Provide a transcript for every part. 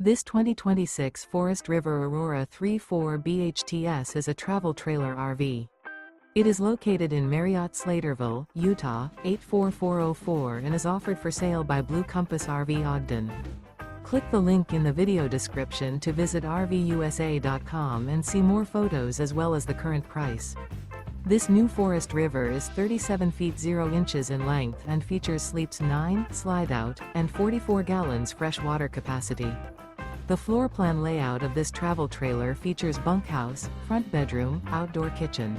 This 2026 Forest River Aurora 3.4 BHTS is a travel trailer RV. It is located in Marriott-Slaterville, Utah, 84404 and is offered for sale by Blue Compass RV Ogden. Click the link in the video description to visit RVUSA.com and see more photos as well as the current price. This new Forest River is 37 feet 0 inches in length and features sleeps 9, Slideout, and 44 gallons fresh water capacity. The floor plan layout of this travel trailer features bunkhouse, front bedroom, outdoor kitchen.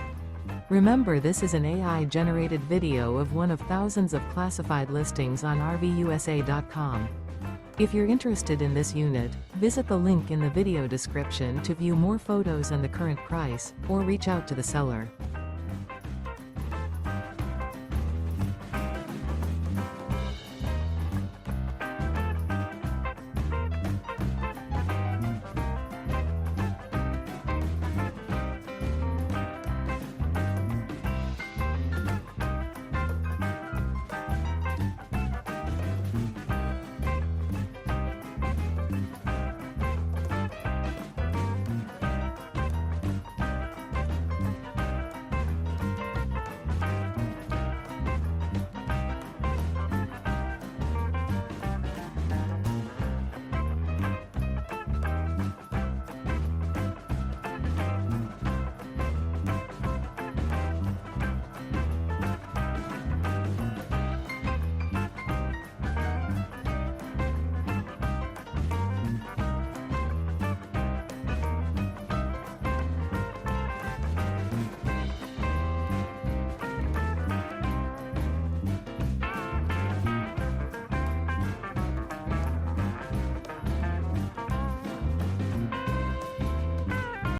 Remember, this is an AI-generated video of one of thousands of classified listings on RVUSA.com. If you're interested in this unit, visit the link in the video description to view more photos and the current price, or reach out to the seller.